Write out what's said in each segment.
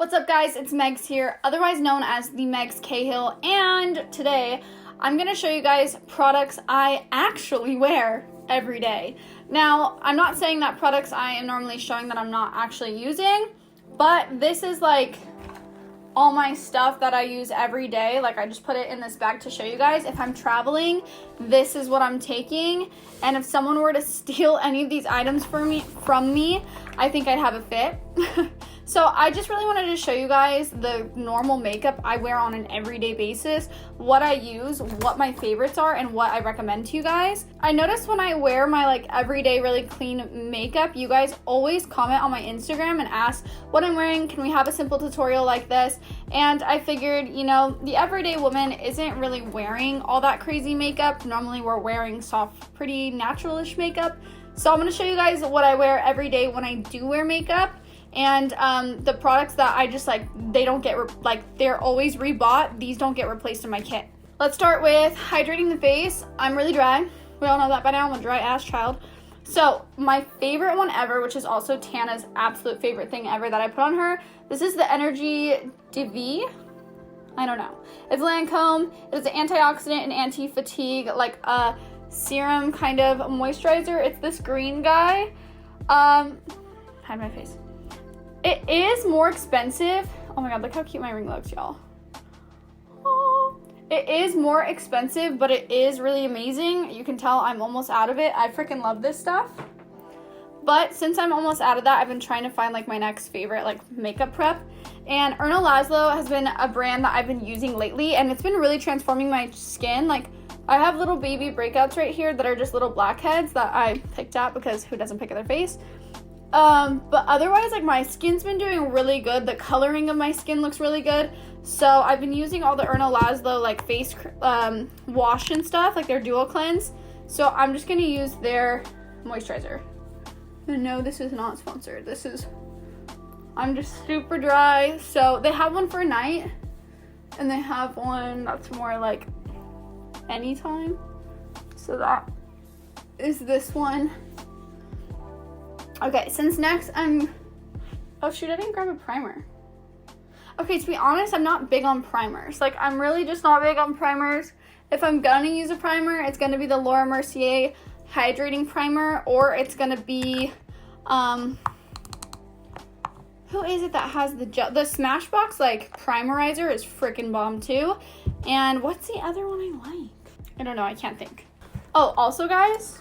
What's up guys, it's Megs here, otherwise known as the Megs Cahill, and today I'm going to show you guys products I actually wear every day. Now, I'm not saying that products I am normally showing that I'm not actually using, but this is like all my stuff that I use every day. Like, I just put it in this bag to show you guys. If I'm traveling, this is what I'm taking, and if someone were to steal any of these items from me, I think I'd have a fit. So I just really wanted to show you guys the normal makeup I wear on an everyday basis, what I use, what my favorites are, and what I recommend to you guys. I noticed when I wear my like everyday really clean makeup, you guys always comment on my Instagram and ask what I'm wearing. Can we have a simple tutorial like this? And I figured, you know, the everyday woman isn't really wearing all that crazy makeup. Normally we're wearing soft, pretty natural-ish makeup. So I'm going to show you guys what I wear every day when I do wear makeup. And the products that I just like, they don't get, they're always rebought. These don't get replaced in my kit. Let's start with hydrating the face. I'm really dry. We all know that by now. I'm a dry ass child. So my favorite one ever, which is also Tana's absolute favorite thing ever that I put on her. This is the Energy DV. I don't know. It's Lancome. It is an antioxidant and anti-fatigue, like a serum kind of moisturizer. It's this green guy. Hide my face. It is more expensive. Oh my god, look how cute my ring looks, y'all. Oh. It is more expensive, but it is really amazing. You can tell I'm almost out of it. I freaking love this stuff. But since I'm almost out of that, I've been trying to find like my next favorite like makeup prep. And Erna Laszlo has been a brand that I've been using lately, and it's been really transforming my skin. Like, I have little baby breakouts right here that are just little blackheads that I picked out because who doesn't pick at their face? But otherwise, like, my skin's been doing really good. The coloring of my skin looks really good. So I've been using all the Erna Laszlo like face wash and stuff, like their dual cleanse. So I'm just gonna use their moisturizer. And no, this is not sponsored. I'm just super dry. So they have one for night, and they have one that's more like anytime. So that is this one. Okay, since next oh shoot, I didn't grab a primer. Okay, to be honest, I'm not big on primers. Like, I'm really just not big on primers. If I'm gonna use a primer, it's gonna be the Laura Mercier Hydrating Primer, or it's gonna be, who is it that has the gel? The Smashbox, like, primerizer is freaking bomb too. And what's the other one I like? I don't know, I can't think. Oh, also guys,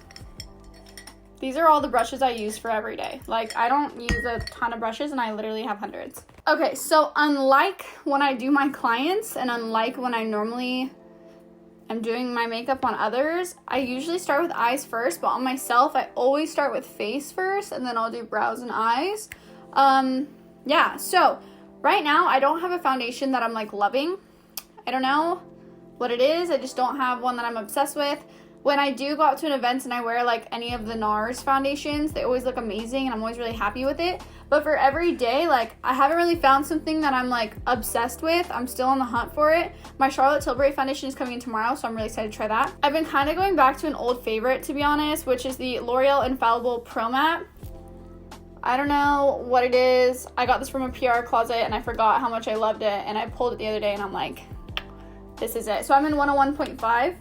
these are all the brushes I use for every day. Like, I don't use a ton of brushes, and I literally have hundreds. Okay, so unlike when I do my clients, and unlike when I normally am doing my makeup on others, I usually start with eyes first, but on myself, I always start with face first, and then I'll do brows and eyes. Yeah, so right now, I don't have a foundation that I'm, like, loving. I don't know what it is. I just don't have one that I'm obsessed with. When I do go out to an event and I wear like any of the NARS foundations, they always look amazing and I'm always really happy with it. But for every day, like, I haven't really found something that I'm like obsessed with. I'm still on the hunt for it. My Charlotte Tilbury foundation is coming in tomorrow, so I'm really excited to try that. I've been kind of going back to an old favorite, to be honest, which is the L'Oreal Infallible Pro Matte. I don't know what it is. I got this from a PR closet and I forgot how much I loved it, and I pulled it the other day and I'm like, this is it. So I'm in 101.5.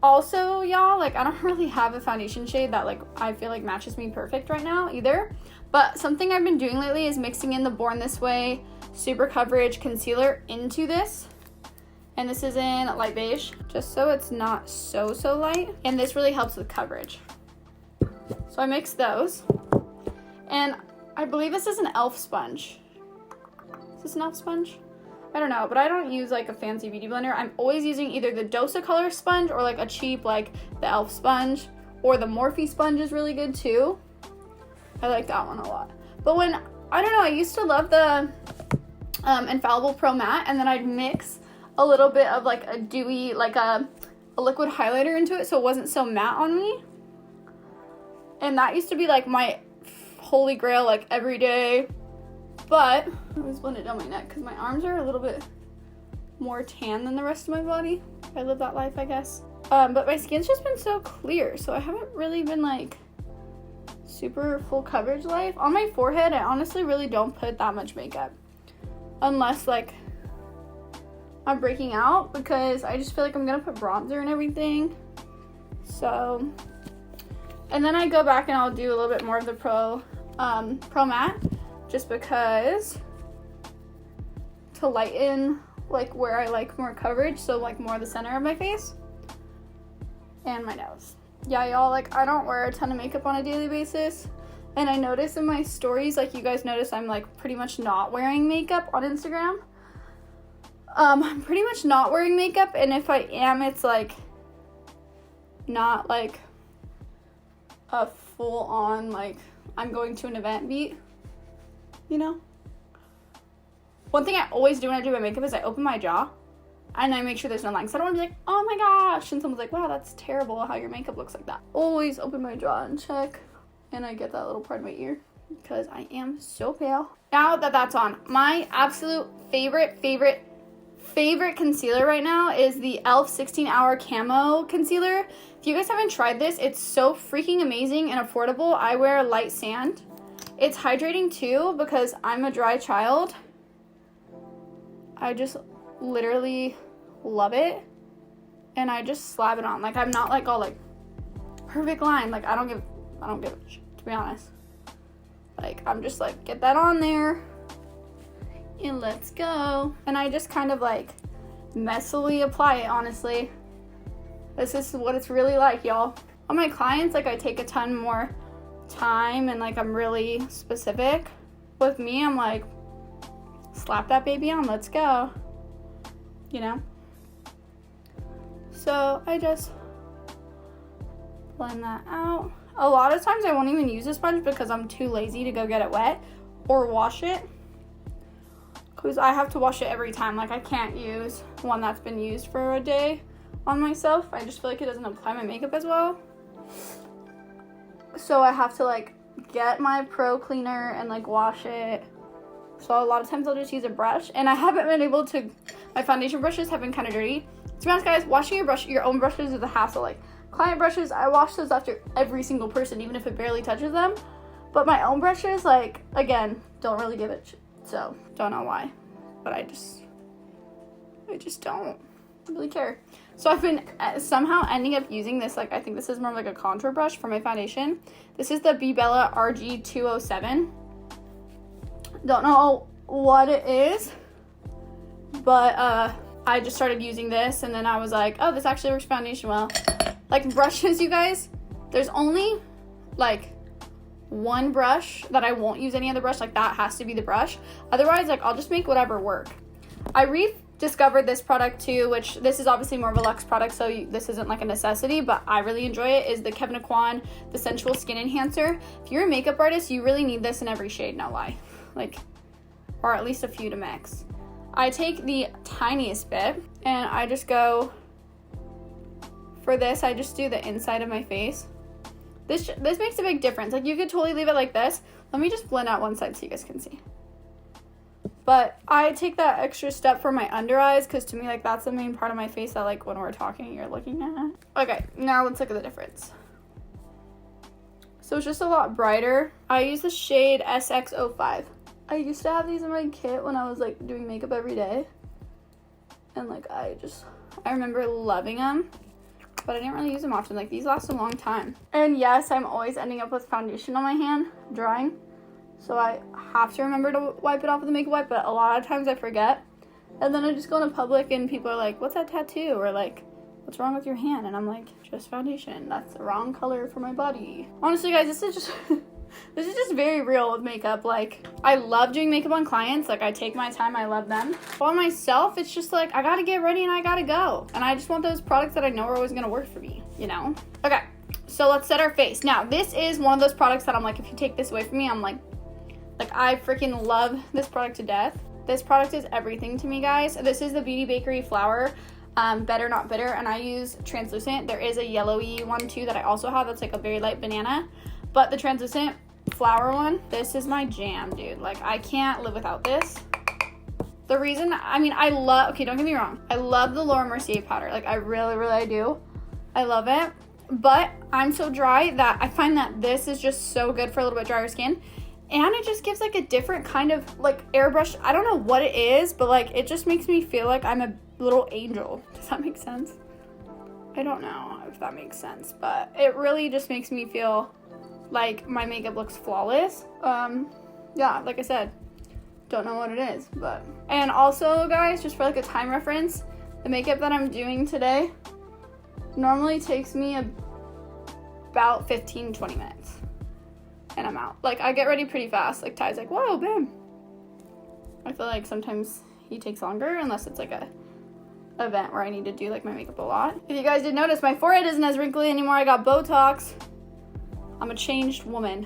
Also, y'all, like, I don't really have a foundation shade that, like, I feel like matches me perfect right now either. But something I've been doing lately is mixing in the Born This Way Super Coverage Concealer into this. And this is in light beige, just so it's not so light. And this really helps with coverage. So I mix those. And I believe this is an e.l.f. sponge. Is this an e.l.f. sponge? I don't know, but I don't use like a fancy beauty blender. I'm always using either the Dose-A-Color sponge or like a cheap, like the e.l.f. sponge, or the Morphe sponge is really good too. I like that one a lot. But when, I don't know, I used to love the Infallible Pro Matte, and then I'd mix a little bit of like a dewy, like a liquid highlighter into it so it wasn't so matte on me. And that used to be like my holy grail, like every day. But I always blend it down my neck because my arms are a little bit more tan than the rest of my body. I live that life, I guess. But my skin's just been so clear, so I haven't really been like super full coverage life. On my forehead, I honestly really don't put that much makeup. unless like I'm breaking out, because I just feel like I'm gonna put bronzer and everything. So, and then I go back and I'll do a little bit more of the Pro Matte, just because to lighten like where I like more coverage, so like more the center of my face and my nose. Yeah, y'all, like I don't wear a ton of makeup on a daily basis, and I notice in my stories, like you guys notice I'm like pretty much not wearing makeup on Instagram. I'm pretty much not wearing makeup, and if I am, it's like not like a full on like I'm going to an event beat, you know? One thing I always do when I do my makeup is I open my jaw and I make sure there's no lines. I don't want to be like, oh my gosh, and someone's like, wow, that's terrible how your makeup looks like that. Always open my jaw and check, and I get that little part of my ear because I am so pale. Now that that's on, my absolute favorite concealer right now is the e.l.f. 16-Hour Camo Concealer. If you guys haven't tried this, it's so freaking amazing and affordable. I wear light sand. It's hydrating too because I'm a dry child. I just literally love it, and I just slap it on. Like I'm not like all like perfect line. Like I don't give a shit, to be honest. Like I'm just like, get that on there and let's go. And I just kind of like messily apply it, honestly. This is what it's really like, y'all. On my clients, like I take a ton more time and like I'm really specific. With me, I'm like, slap that baby on, let's go, you know? So I just blend that out. A lot of times I won't even use a sponge because I'm too lazy to go get it wet or wash it, because I have to wash it every time. Like I can't use one that's been used for a day on myself. I just feel like it doesn't apply my makeup as well. So I have to like get my Pro cleaner and like wash it. So a lot of times I'll just use a brush, and I haven't been able to, my foundation brushes have been kind of dirty. To be honest, guys, washing your own brushes is a hassle. Like client brushes, I wash those after every single person, even if it barely touches them. But my own brushes, like, again, don't really give it, so don't know why. But I just don't really care. So I've been somehow ending up using this, like, I think this is more of like a contour brush for my foundation. This is the B Bella RG207. Don't know what it is, but I just started using this, and then I was like, oh, this actually works foundation well. Like brushes, you guys, there's only like one brush that I won't use any other brush. Like that has to be the brush. Otherwise, like I'll just make whatever work. I rediscovered this product too, which this is obviously more of a luxe product, so this isn't like a necessity, but I really enjoy it, is the Kevyn Aucoin, the Sensual Skin Enhancer. If you're a makeup artist, you really need this in every shade, no lie. Like, or at least a few to mix. I take the tiniest bit and I just go, for this, I just do the inside of my face. This makes a big difference. Like you could totally leave it like this. Let me just blend out one side so you guys can see. But I take that extra step for my under eyes, because to me, like that's the main part of my face that like when we're talking, you're looking at. Okay, now let's look at the difference. So it's just a lot brighter. I use the shade SX05. I used to have these in my kit when I was like doing makeup every day. And like I remember loving them, but I didn't really use them often. Like these last a long time. And yes, I'm always ending up with foundation on my hand, drying. So I have to remember to wipe it off with a makeup wipe, but a lot of times I forget. And then I just go into public and people are like, what's that tattoo? Or like, what's wrong with your hand? And I'm like, just foundation. That's the wrong color for my body. Honestly, guys, this is just very real with makeup. Like, I love doing makeup on clients. Like, I take my time. I love them. But on myself, it's just like, I gotta get ready and I gotta go. And I just want those products that I know are always gonna work for me, you know? Okay, so let's set our face. Now, this is one of those products that I'm like, if you take this away from me, I'm like I freaking love this product to death. This product is everything to me, guys. This is the Beauty Bakerie Flower, Better Not Bitter, and I use translucent. There is a yellowy one too that I also have that's like a very light banana. But the translucent flower one, this is my jam, dude. Like, I can't live without this. The reason, I mean, okay, don't get me wrong. I love the Laura Mercier powder. Like, I really, really do. I love it. But I'm so dry that I find that this is just so good for a little bit drier skin. And it just gives like a different kind of like airbrush. I don't know what it is, but like it just makes me feel like I'm a little angel. Does that make sense? I don't know if that makes sense, but it really just makes me feel like my makeup looks flawless. Yeah, like I said, don't know what it is, but. And also, guys, just for like a time reference, the makeup that I'm doing today normally takes me about 15-20 minutes. And I'm out. Like, I get ready pretty fast. Like, Ty's like, whoa, babe. I feel like sometimes he takes longer unless it's like a event where I need to do like my makeup a lot. If you guys did notice, my forehead isn't as wrinkly anymore. I got Botox. I'm a changed woman,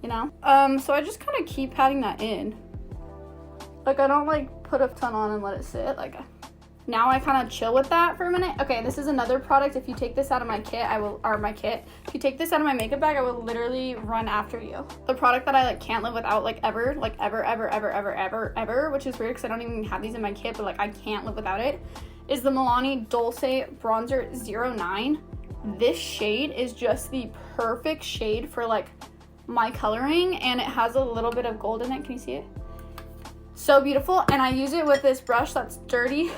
you know? So I just kind of keep patting that in. Like, I don't like put a ton on and let it sit. Like, now I kind of chill with that for a minute. Okay, this is another product. If you take this out of my kit, if you take this out of my makeup bag, I will literally run after you. The product that I like can't live without, like ever, which is weird because I don't even have these in my kit, but like I can't live without it, is the Milani Dulce Bronzer 09. This shade is just the perfect shade for like my coloring, and it has a little bit of gold in it. Can you see it? So beautiful. And I use it with this brush that's dirty.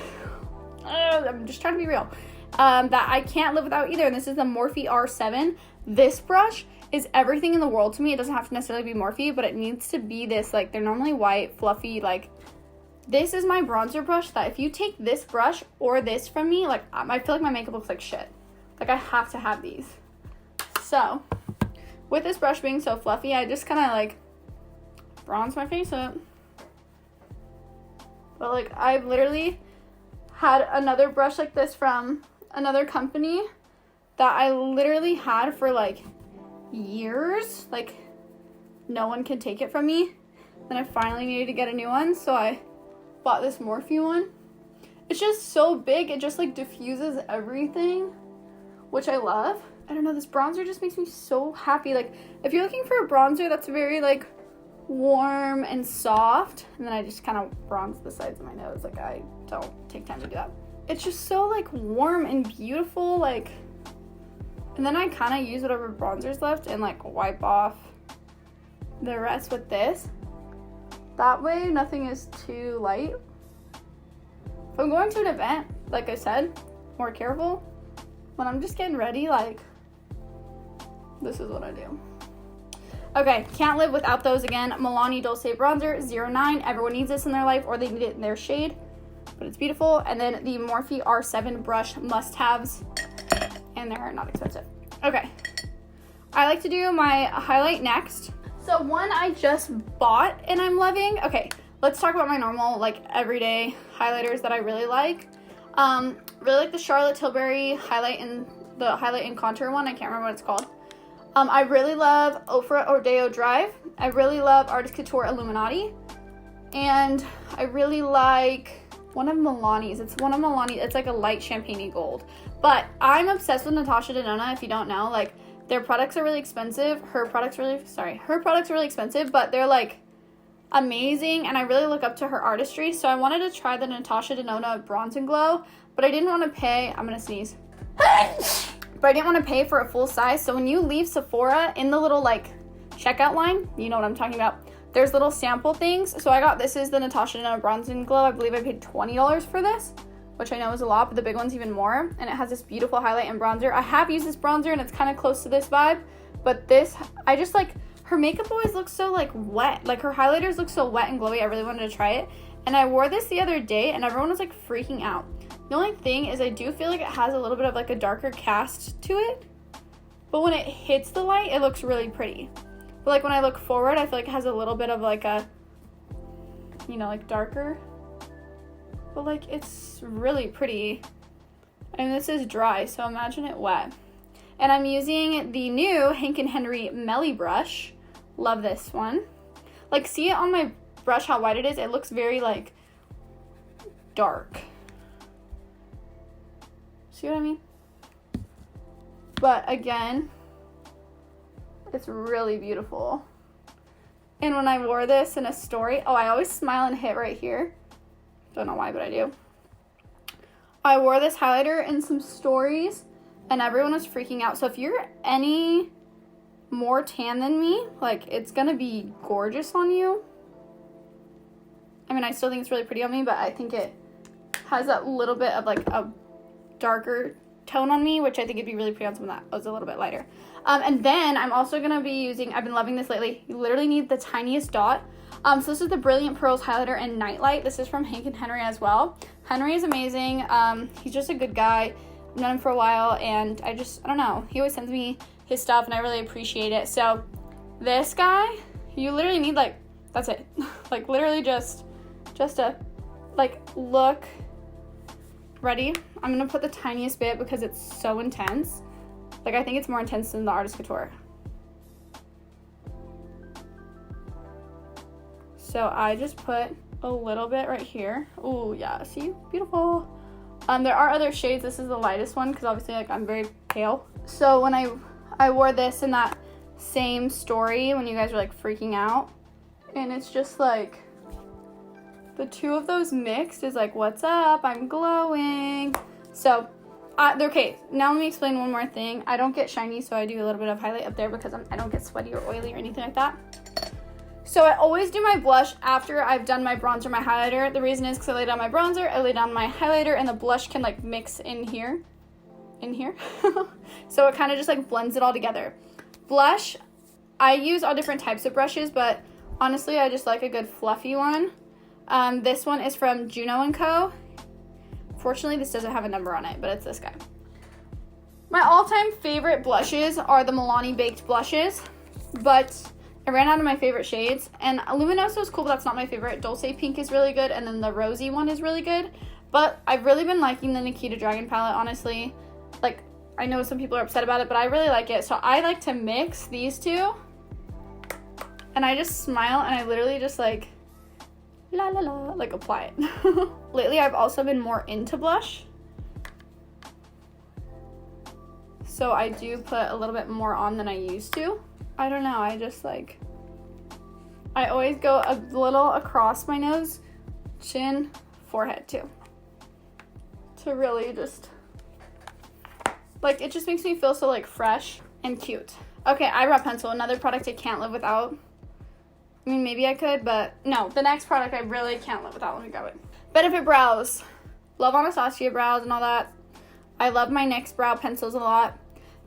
I'm just trying to be real. That I can't live without either. And this is the Morphe R7. This brush is everything in the world to me. It doesn't have to necessarily be Morphe, but it needs to be this, like, they're normally white, fluffy, like, this is my bronzer brush that if you take this brush or this from me, like, I feel like my makeup looks like shit. Like, I have to have these. So, with this brush being so fluffy, I just kind of, like, bronze my face up. But, like, I've literally had another brush like this from another company that I literally had for like years. Like, no one could take it from me. Then I finally needed to get a new one, so I bought this Morphe one. It's just so big, it just like diffuses everything, which I love. I don't know, this bronzer just makes me so happy. Like, if you're looking for a bronzer that's very like warm and soft, and then I just kind of bronze the sides of my nose. Like, I don't take time to do that. It's just so like warm and beautiful, like, and then I kind of use whatever bronzer's left and like wipe off the rest with this. That way nothing is too light. If I'm going to an event, like I said, more careful. When I'm just getting ready, like, this is what I do. Okay, can't live without those again. Milani Dulce Bronzer 09. Everyone needs this in their life, or they need it in their shade, but it's beautiful. And then the Morphe R7 brush must-haves, and they're not expensive. Okay, I like to do my highlight next. So one I just bought and I'm loving. Okay, let's talk about my normal, like, everyday highlighters that I really like. Really like the Charlotte Tilbury highlight and contour one. I can't remember what it's called. I really love Ofra Ordeo Drive. I really love Artist Couture Illuminati. And I really like one of Milani's. It's like a light champagne gold. But I'm obsessed with Natasha Denona, if you don't know. Like, their products are really expensive. Her products are really expensive, but they're like amazing, and I really look up to her artistry. So I wanted to try the Natasha Denona Bronze and Glow, but I didn't want to pay. I'm gonna sneeze. But I didn't want to pay for a full size. So when you leave Sephora, in the little like checkout line, you know what I'm talking about, there's little sample things. So I got, this is the Natasha Denona Bronze and Glow. I believe I paid $20 for this, which I know is a lot, but the big one's even more. And it has this beautiful highlight and bronzer. I have used this bronzer and it's kind of close to this vibe, but this, I just like, her makeup always looks so like wet. Like, her highlighters look so wet and glowy. I really wanted to try it. And I wore this the other day and everyone was like freaking out. The only thing is I do feel like it has a little bit of like a darker cast to it, but when it hits the light, it looks really pretty. But like when I look forward, I feel like it has a little bit of like a, you know, like darker, but like it's really pretty. And this is dry, so imagine it wet. And I'm using the new Hank & Henry Melly brush. Love this one. Like, see it on my brush how white it is? It looks very like dark. See what I mean? But again, it's really beautiful. And when I wore this in a story, oh, I always smile and hit right here. Don't know why, but I do. I wore this highlighter in some stories and everyone was freaking out. So if you're any more tan than me, like, it's gonna be gorgeous on you. I mean, I still think it's really pretty on me, but I think it has that little bit of, like, a darker tone on me, which I think it'd be really pretty on someone that was a little bit lighter. And then I'm also gonna be using, I've been loving this lately, you literally need the tiniest dot. So this is the Brilliant Pearls Highlighter in Nightlight. This is from Hank and Henry as well. Henry is amazing. He's just a good guy. I've known him for a while, and I don't know. He always sends me his stuff, and I really appreciate it. So this guy, you literally need, like, that's it. Like, literally just a, like, look. Ready? I'm gonna put the tiniest bit because it's so intense. Like, I think it's more intense than the Artist Couture. So I just put a little bit right here. Oh yeah, see? Beautiful. There are other shades. This is the lightest one because obviously, like, I'm very pale. So when I wore this in that same story when you guys were, like, freaking out, and it's just like the two of those mixed is like, what's up? I'm glowing. So okay, now let me explain one more thing. I don't get shiny, so I do a little bit of highlight up there because I don't get sweaty or oily or anything like that. So I always do my blush after I've done my bronzer, my highlighter. The reason is because I lay down my bronzer, I lay down my highlighter, and the blush can, like, mix in here. So it kind of just, like, blends it all together. Blush, I use all different types of brushes, but honestly, I just like a good fluffy one. This one is from Juno & Co. Fortunately, this doesn't have a number on it, but it's this guy. My all-time favorite blushes are the Milani Baked blushes, but I ran out of my favorite shades, and Luminoso is cool, but that's not my favorite. Dulce Pink is really good, and then the Rosy one is really good, but I've really been liking the Nikita Dragon palette, honestly. Like, I know some people are upset about it, but I really like it, so I like to mix these two, and I just smile, and I literally just, like, la la la, like, apply it. Lately, I've also been more into blush, so I do put a little bit more on than I used to. I don't know, I just, like, I always go a little across my nose, chin, forehead too, to really just, like, it just makes me feel so, like, fresh and cute. Okay, eyebrow pencil, another product I can't live without. I mean, maybe I could, but no, the next product I really can't live without. Let me grab it. Benefit Brows. Love Anastasia brows and all that. I love my NYX brow pencils a lot,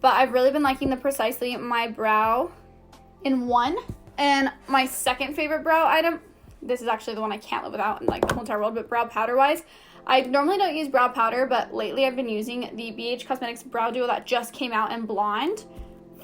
but I've really been liking the Precisely My Brow in One. And my second favorite brow item, this is actually the one I can't live without in, like, the whole entire world, but brow powder wise, I normally don't use brow powder, but lately I've been using the BH Cosmetics Brow Duo that just came out in Blonde.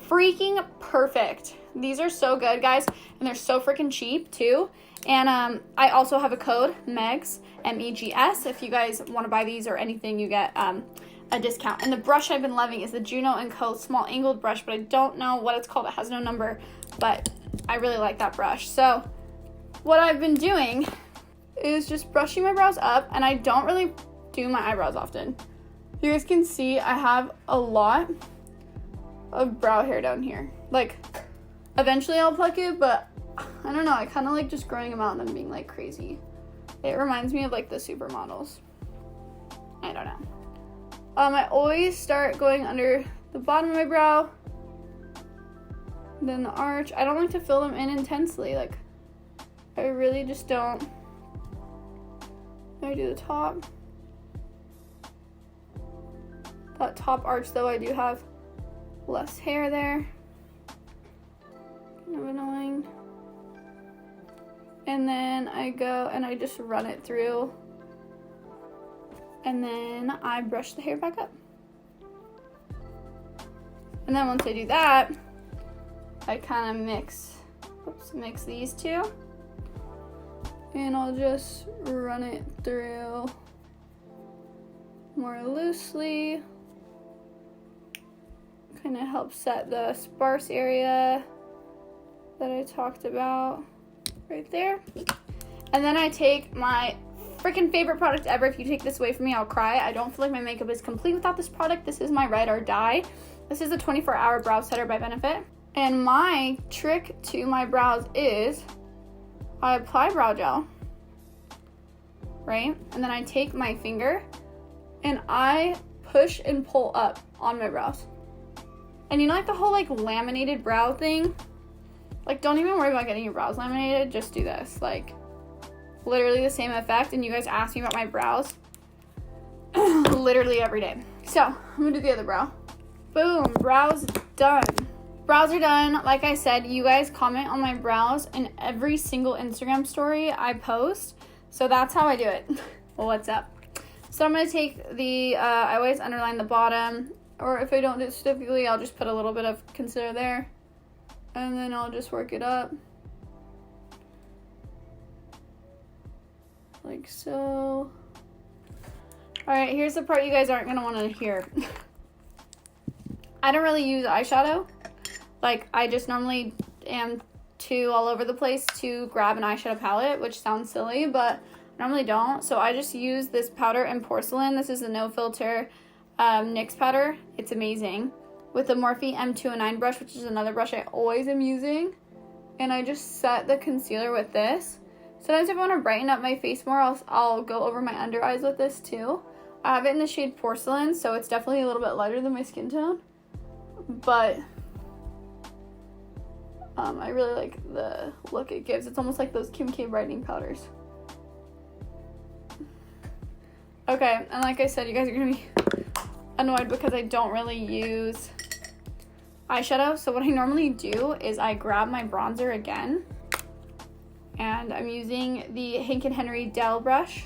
Freaking perfect. These are so good, guys, and they're so freaking cheap too. And I also have a code, Megs, M-E-G-S. If you guys want to buy these or anything, you get a discount. And the brush I've been loving is the Juno & Co. small angled brush, but I don't know what it's called. It has no number, but I really like that brush. So what I've been doing is just brushing my brows up, and I don't really do my eyebrows often. You guys can see I have a lot of brow hair down here. Like, eventually I'll pluck it, but I don't know, I kind of like just growing them out and then being, like, crazy. It reminds me of, like, the supermodels. I don't know. I always start going under the bottom of my brow, then the arch. I don't like to fill them in intensely. Like, I really just don't. I do the top. That top arch, though, I do have less hair there. Kind of annoying. And then I go and I just run it through. And then I brush the hair back up. And then once I do that, I kind of mix these two. And I'll just run it through more loosely. Kind of help set the sparse area that I talked about right there. And then I take my freaking favorite product ever. If you take this away from me, I'll cry. I don't feel like my makeup is complete without this product. This is my Ride or Die. This is a 24-hour brow setter by Benefit. And my trick to my brows is I apply brow gel, right? And then I take my finger and I push and pull up on my brows. And you know, like the whole like laminated brow thing? Like, don't even worry about getting your brows laminated. Just do this. Like, literally the same effect. And you guys ask me about my brows literally every day. So, I'm gonna do the other brow. Boom, brows done. Brows are done. Like I said, you guys comment on my brows in every single Instagram story I post. So that's how I do it. Well, what's up? So I'm gonna take the, I always underline the bottom. Or if I don't do it specifically, I'll just put a little bit of concealer there. And then I'll just work it up. Like so. Alright, here's the part you guys aren't going to want to hear. I don't really use eyeshadow. Like, I just normally am too all over the place to grab an eyeshadow palette, which sounds silly, but I normally don't. So I just use this powder in porcelain. This is the No Filter NYX powder. It's amazing. With the Morphe M209 brush, which is another brush I always am using. And I just set the concealer with this. Sometimes if I want to brighten up my face more, I'll go over my under eyes with this too. I have it in the shade Porcelain, so it's definitely a little bit lighter than my skin tone. But I really like the look it gives. It's almost like those Kim K brightening powders. Okay, and like I said, you guys are going to be annoyed because I don't really use eyeshadow. So what I normally do is I grab my bronzer again, and I'm using the Hank & Henry Dell brush,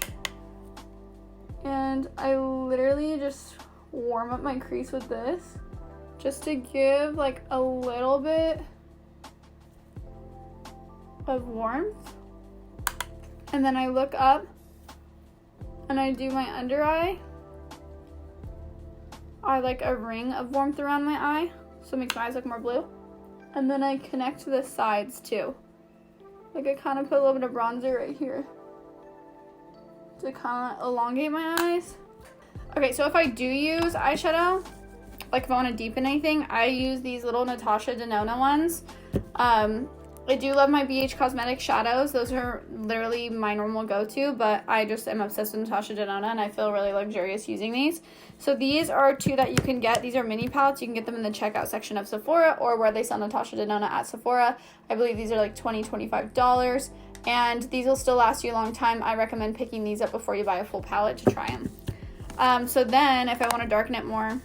and I literally just warm up my crease with this just to give like a little bit of warmth. And then I look up and I do my under eye. I like a ring of warmth around my eye, so it makes my eyes look more blue. And then I connect to the sides too. Like I kind of put a little bit of bronzer right here to kind of elongate my eyes. Okay, so if I do use eyeshadow, like if I want to deepen anything, I use these little Natasha Denona ones. I do love my BH Cosmetics shadows. Those are literally my normal go-to, but I just am obsessed with Natasha Denona, and I feel really luxurious using these. So these are two that you can get. These are mini palettes. You can get them in the checkout section of Sephora or where they sell Natasha Denona at Sephora. I believe these are like $20, $25, and these will still last you a long time. I recommend picking these up before you buy a full palette to try them. So then if I want to darken it more,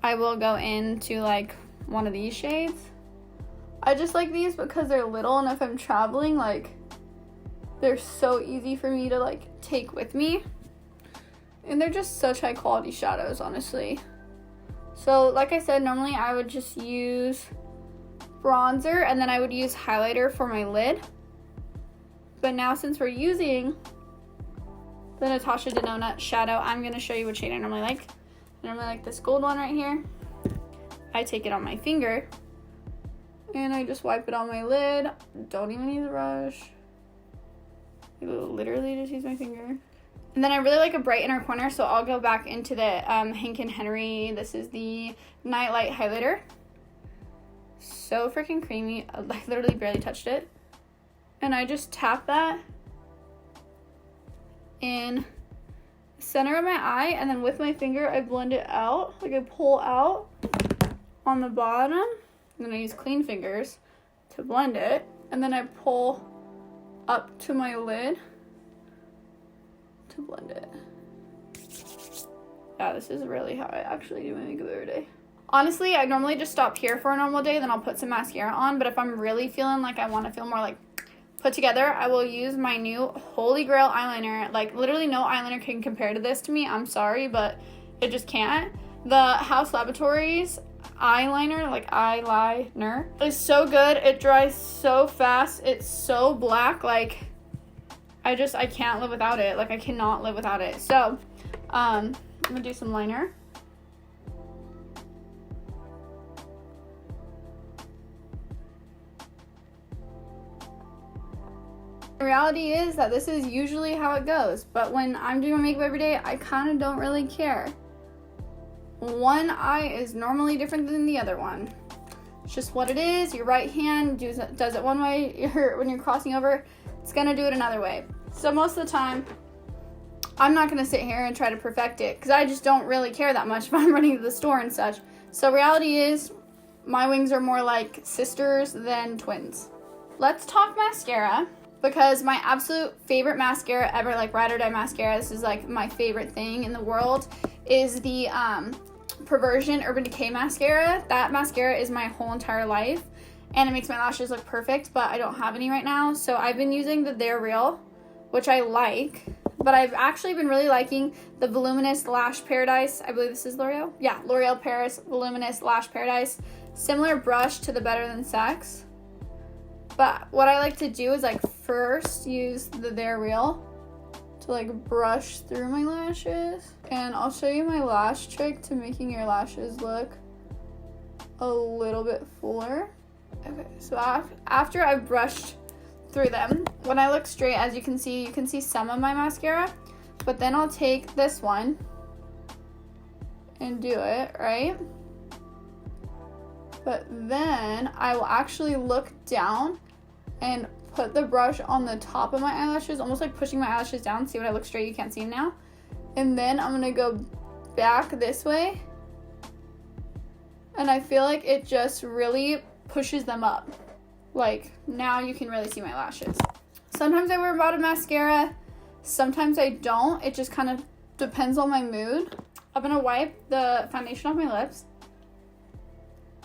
I will go into like one of these shades. I just like these because they're little, and if I'm traveling, like, they're so easy for me to like take with me. And they're just such high quality shadows, honestly. So like I said, normally I would just use bronzer and then I would use highlighter for my lid. But now since we're using the Natasha Denona shadow, I'm going to show you what shade I normally like. I normally like this gold one right here. I take it on my finger and I just wipe it on my lid. Don't even use a brush. I literally just use my finger. And then I really like a bright inner corner, so I'll go back into the Hank & Henry. This is the Nightlight Highlighter. So freaking creamy. I literally barely touched it. And I just tap that in the center of my eye, and then with my finger I blend it out. Like I pull out on the bottom. I'm gonna use clean fingers to blend it, and then I pull up to my lid to blend it. Yeah, this is really how I actually do my makeup every day. Honestly, I normally just stop here for a normal day, then I'll put some mascara on, but if I'm really feeling like I want to feel more like put together, I will use my new Holy Grail eyeliner. Like literally no eyeliner can compare to this to me. I'm sorry, but it just can't. The House Laboratories eyeliner, like eyeliner, is so good. It dries so fast. It's so black. Like I can't live without it. Like I cannot live without it. So I'm gonna do some liner. The reality is that this is usually how it goes, but when I'm doing my makeup every day, I kind of don't really care. One eye is normally different than the other one. It's just what it is. Your right hand does it one way, when you're crossing over, it's gonna do it another way. So most of the time, I'm not gonna sit here and try to perfect it because I just don't really care that much if I'm running to the store and such. So reality is, my wings are more like sisters than twins. Let's talk mascara, because my absolute favorite mascara ever, like ride or die mascara, this is like my favorite thing in the world, is the Perversion Urban Decay mascara. That mascara is my whole entire life, and it makes my lashes look perfect, but I don't have any right now. So I've been using the They're Real, which I like, but I've actually been really liking the Voluminous Lash Paradise. I believe this is L'Oreal. Yeah, L'Oreal Paris Voluminous Lash Paradise. Similar brush to the Better Than Sex. But what I like to do is like first use the They're Real to like brush through my lashes. And I'll show you my lash trick to making your lashes look a little bit fuller. Okay, so after I've brushed through them, when I look straight, as you can see some of my mascara, but then I'll take this one and do it, right? But then I will actually look down and put the brush on the top of my eyelashes, almost like pushing my eyelashes down. See when I look straight, you can't see them now. And then I'm gonna go back this way, and I feel like it just really pushes them up. Like, now you can really see my lashes. Sometimes I wear bottom mascara, sometimes I don't. It just kind of depends on my mood. I'm gonna wipe the foundation off my lips.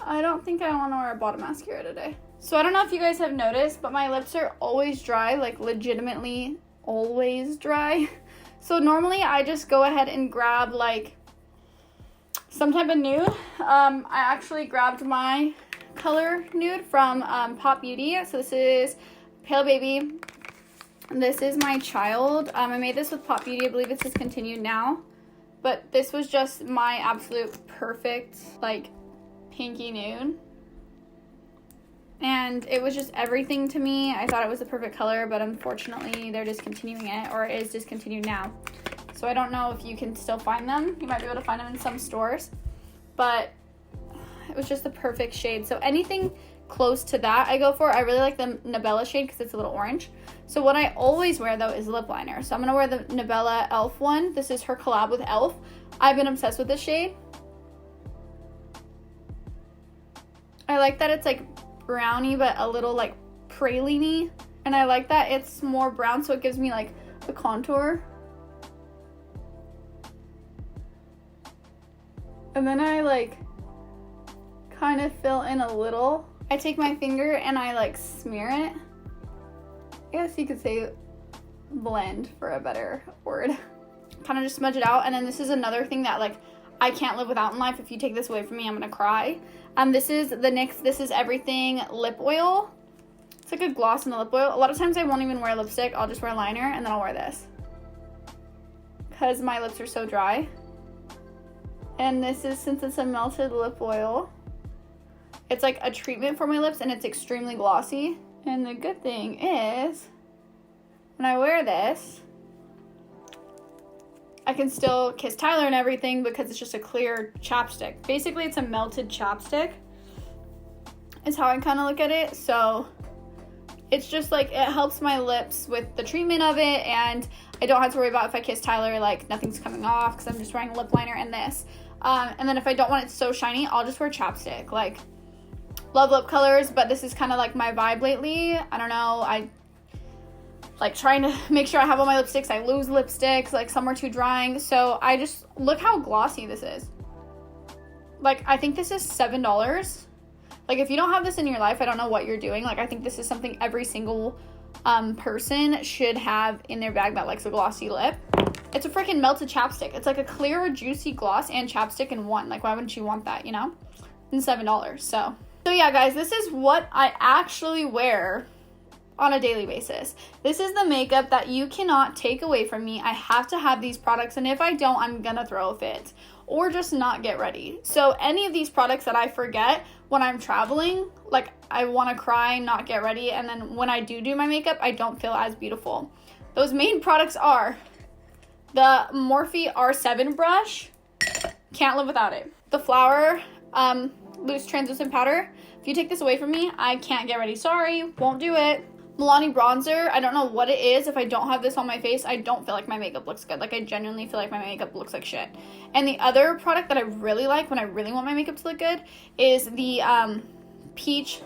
I don't think I want to wear a bottom mascara today. So I don't know if you guys have noticed, but my lips are always dry, like legitimately always dry. So normally I just go ahead and grab like some type of nude. I actually grabbed my color nude from Pop Beauty. So this is Pale Baby. This is my child. I made this with Pop Beauty. I believe it's discontinued now. But this was just my absolute perfect like pinky nude. And it was just everything to me. I thought it was the perfect color, but unfortunately they're discontinuing it, or it is discontinued now. So I don't know if you can still find them. You might be able to find them in some stores, but it was just the perfect shade. So anything close to that I go for. I really like the Nabella shade because it's a little orange. So what I always wear though is lip liner. So I'm gonna wear the Nabella Elf one. This is her collab with Elf. I've been obsessed with this shade. I like that it's like browny but a little like praline-y, and I like that it's more brown, so it gives me like a contour. And then I like kind of fill in a little. I take my finger and I like smear it. I guess you could say blend for a better word. Kind of just smudge it out. And then this is another thing that like I can't live without in life. If you take this away from me, I'm gonna cry. This is the NYX This Is Everything lip oil. It's like a gloss in the lip oil. A lot of times I won't even wear lipstick. I'll just wear liner and then I'll wear this, because my lips are so dry. And this is, since it's a melted lip oil, it's like a treatment for my lips and it's extremely glossy. And the good thing is, when I wear this, I can still kiss Tyler and everything because it's just a clear chapstick. Basically, it's a melted chapstick, is how I kind of look at it. So it's just like, it helps my lips with the treatment of it, and I don't have to worry about if I kiss Tyler, like nothing's coming off because I'm just wearing lip liner and this. And then if I don't want it so shiny, I'll just wear chapstick. Like, love lip colors, but this is kind of like my vibe lately. I don't know, I like trying to make sure I have all my lipsticks. I lose lipsticks, like some are too drying. So I just, look how glossy this is. Like, I think this is $7. Like, if you don't have this in your life, I don't know what you're doing. Like, I think this is something every single person should have in their bag that likes a glossy lip. It's a freaking melted chapstick. It's like a clear, juicy gloss and chapstick in one. Like, why wouldn't you want that, you know? And $7. So yeah, guys, this is what I actually wear on a daily basis. This is the makeup that you cannot take away from me. I have to have these products, and if I don't, I'm gonna throw a fit or just not get ready. So any of these products that I forget when I'm traveling, like I want to cry, not get ready, and then when I do my makeup, I don't feel as beautiful. Those main products are the Morphe R7 brush, can't live without it. The Flower loose translucent powder. If you take this away from me, I can't get ready. Sorry, won't do it. Milani bronzer. I don't know what it is. If I don't have this on my face, I don't feel like my makeup looks good. Like, I genuinely feel like my makeup looks like shit. And the other product that I really like when I really want my makeup to look good is the peach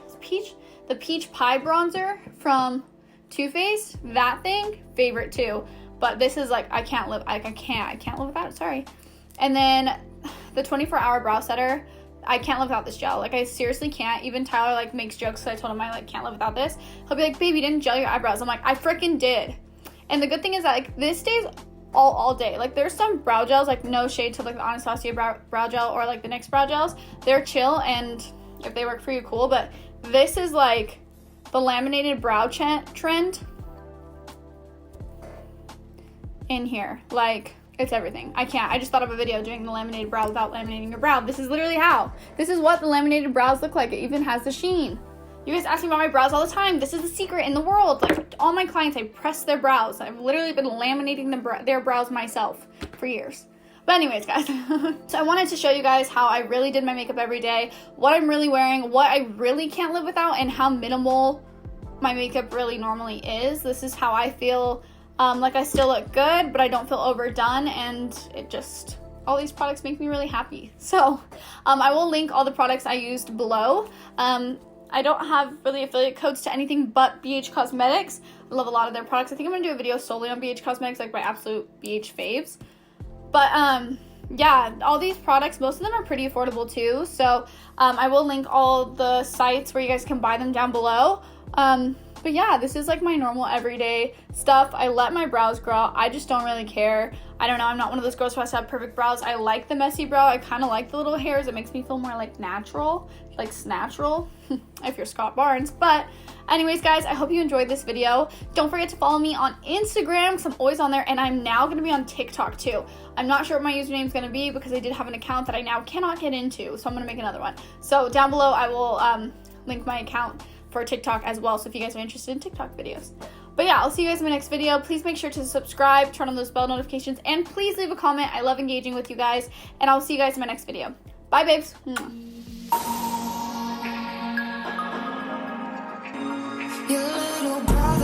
pie bronzer from Too Faced. That thing, favorite too. But this is like, I can't live without it, sorry. And then the 24-hour brow setter, I can't live without this gel. Like, I seriously can't. Even Tyler, like, makes jokes because I told him I, like, can't live without this. He'll be like, babe, you didn't gel your eyebrows. I'm like, I freaking did. And the good thing is that, like, this stays all day. Like, there's some brow gels, like, no shade to, like, the Anastasia brow gel or, like, the NYX brow gels. They're chill, and if they work for you, cool. But this is, like, the laminated brow trend in here. Like, it's everything. I just thought of a video doing the laminated brow without laminating your brow. This is literally how. This is what the laminated brows look like. It even has the sheen. You guys ask me about my brows all the time. This is the secret in the world. Like, all my clients, I press their brows. I've literally been laminating their brows myself for years. But anyways, guys, so I wanted to show you guys how I really did my makeup every day, what I'm really wearing, what I really can't live without, and how minimal my makeup really normally is. This is how I feel. Like, I still look good, but I don't feel overdone, and it just, all these products make me really happy. So, I will link all the products I used below. I don't have really affiliate codes to anything but BH Cosmetics. I love a lot of their products. I think I'm gonna do a video solely on BH Cosmetics, like my absolute BH faves. But, yeah, all these products, most of them are pretty affordable too. So, I will link all the sites where you guys can buy them down below. But yeah, this is like my normal everyday stuff. I let my brows grow. I just don't really care. I don't know. I'm not one of those girls who has to have perfect brows. I like the messy brow. I kind of like the little hairs. It makes me feel more like natural, like snatchural, if you're Scott Barnes. But anyways, guys, I hope you enjoyed this video. Don't forget to follow me on Instagram because I'm always on there, and I'm now going to be on TikTok too. I'm not sure what my username is going to be because I did have an account that I now cannot get into, so I'm going to make another one. So down below, I will link my account for TikTok as well, so if you guys are interested in TikTok videos. But yeah, I'll see you guys in my next video. Please make sure to subscribe, turn on those bell notifications, and please leave a comment. I love engaging with you guys, and I'll see you guys in my next video. Bye, babes. Your little brother.